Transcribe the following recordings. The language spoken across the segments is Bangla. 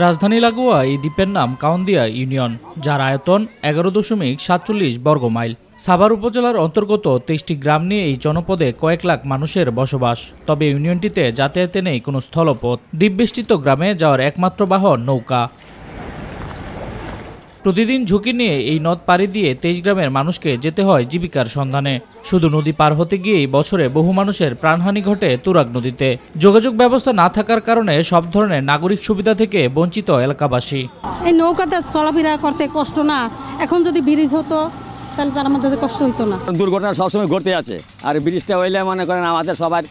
রাজধানী লাগোয়া এই দ্বীপের নাম কাউন্দিয়া ইউনিয়ন, যার আয়তন 11.47 বর্গ মাইল। সাভার উপজেলার অন্তর্গত 23টি গ্রাম নিয়ে এই জনপদে কয়েক লাখ মানুষের বসবাস। তবে ইউনিয়নটিতে যাতায়াতে নেই কোনো স্থলপথ। দ্বীপবেষ্টিত গ্রামে যাওয়ার একমাত্র বাহন নৌকা। প্রতিদিন ঝুঁকি নিয়ে এই নদ পাড়ি দিয়ে 23 গ্রামের মানুষকে যেতে হয় জীবিকার সন্ধানে। শুধু নদী পার হতে গিয়েই বছরে বহু মানুষের প্রাণহানি ঘটে তুরাগ নদীতে। যোগাযোগ ব্যবস্থা না থাকার কারণে সব ধরনের নাগরিক সুবিধা থেকে বঞ্চিত এলাকাবাসী। এই নৌকাতে চলাফেরা করতে কষ্ট না, এখন যদি ব্রিজ হতো তাহলে তার আমাদের কষ্ট হইতো না। দুর্ঘটনা সবসময় ঘটতে আছে, আর ব্রিজটা হইলে মনে করেন আমাদের সবার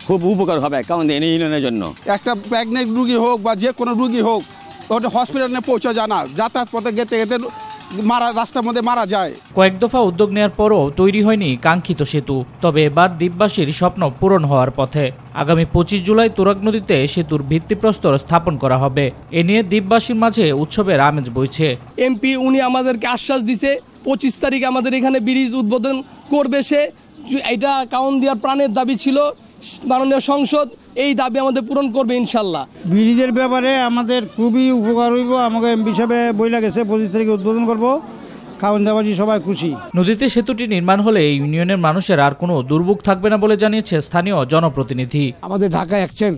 খুব উপকার হবে কাউন্দিয়া ইউনিয়নের জন্য। একটা প্রেগনেন্ট রুগী হোক বা যে কোনো রুগী হোক, ওটা হসপিটালে পৌঁছা যায় না, যাতায়াত পথে গেতে গেতে রাস্তার মধ্যে মারা যায়। কয়েক দফা উদ্যোগ নেওয়ার পরও তৈরি হয়নি কাঙ্ক্ষিত সেতু। তবে এবার দ্বীপবাসীর স্বপ্ন পূরণ হওয়ার পথে। আগামী 25 জুলাই তুরাগ নদীতে সেতুর ভিত্তিপ্রস্তর স্থাপন করা হবে। এ নিয়ে দ্বীপবাসীর মাঝে উৎসবের আমেজ বইছে। এমপি উনি আমাদেরকে আশ্বাস দিছে 25 তারিখে আমাদের এখানে ব্রিজ উদ্বোধন করবে সে। এটা কাউন্দিয়ার প্রাণের দাবি ছিল, মাননীয় সংসদ এই দাবি আমাদের পূরণ করবে ইনশাল্লাহ। ব্রিজের ব্যাপারে আমাদের খুবই উপকার হইব। আমাকে এমপি সাহেব বইলা গেছে 25 তারিখে উদ্বোধন করব। কাউন্দিয়াবাসী সবাই খুশি। নদীতে সেতুটি নির্মাণ হলে এই ইউনিয়নের মানুষের আর কোনো দুর্ভোগ থাকবে না বলে জানিয়েছে স্থানীয় জনপ্রতিনিধি। আমাদের ঢাকায় একছেন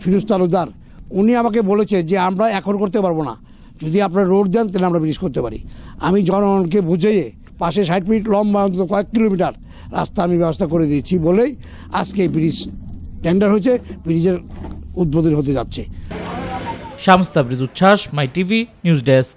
ফিরোজ তালুকদার, উনি আমাকে বলেছে যে আমরা এখন করতে পারবো না, যদি আপনারা রোড দেন তাহলে আমরা ব্রিজ করতে পারি। আমি জনগণকে বুঝিয়ে পাশে 60 ফিট লম্বা অন্তত কয়েক কিলোমিটার রাস্তা আমি ব্যবস্থা করে দিয়েছি বলেই আজকে ব্রিজ টেন্ডার হয়েছে, ব্রিজের উদ্বোধন হতে যাচ্ছে। শামস তাবরিজ উচ্ছ্বাস, মাই টিভি নিউজ ডেস্ক।